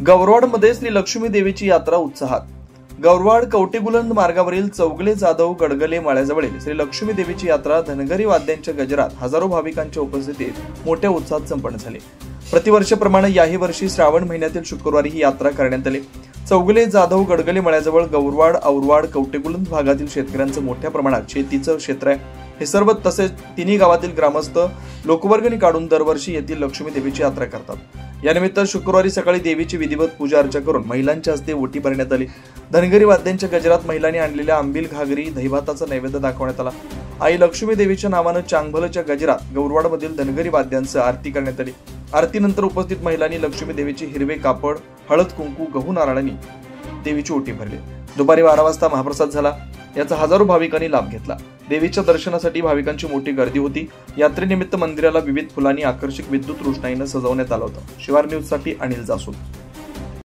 गौरवाडमध्ये श्री लक्ष्मी देवीची यात्रा उत्साहात। गौरवाड कवटेबुलंद मार्गावरील चौगले जाधव गडगले माळ्याजवळील श्री लक्ष्मी देवीची यात्रा धनगरी वाद्यांच्या गजरात हजारो भाविकांच्या उपस्थितीत मोठ्या उत्साहात संपन्न झाली। प्रतिवर्षाप्रमाणे याही वर्षी श्रावण महिन्यातील शुक्रवारी ही यात्रा करण्यात आली। चौगले जाधव गडगले माळ्याजवळ गौरवाड औरवाड कवटेबुलंद भागातील शेतकऱ्यांचं मोठ्या प्रमाणात शेतीचं क्षेत्र आहे। हे सर्व तसेच तिन्ही गावातील ग्रामस्थ लोकवर्गणी काढून दरवर्षी येथील लक्ष्मी देवीची यात्रा करतात। यानिमित्त शुक्रवारी सकाळी देवीची विधिवत पूजा अर्चा करून महिलांच्या हस्ते ओटी भरण्यात आली। धनगरी वाद्यांच्या गजरात महिलांनी आणलेल्या आंबील घागरी दहीभाताचा नैवेद्य दाखवण्यात आला। आई लक्ष्मी देवीच्या नावानं चांगभलच्या गजरात गौरवाडमधील धनगरी वाद्यांचं आरती करण्यात आली। आरतीनंतर उपस्थित महिलांनी लक्ष्मी देवीची हिरवे कापड हळद कुंकू गहू नारळांनी देवीची ओटी भरली। दुपारी 12 वाजता महाप्रसाद झाला। याचा हजारो भाविकांनी लाभ घेतला। देवीच्या दर्शनासाठी भाविकांची मोठी गर्दी होती। यात्रेनिमित्त मंदिराला विविध फुलांनी आकर्षक विद्युत रोषणाईने सजवण्यात आलं होतं। शिवार न्यूज साठी अनिल जासूद।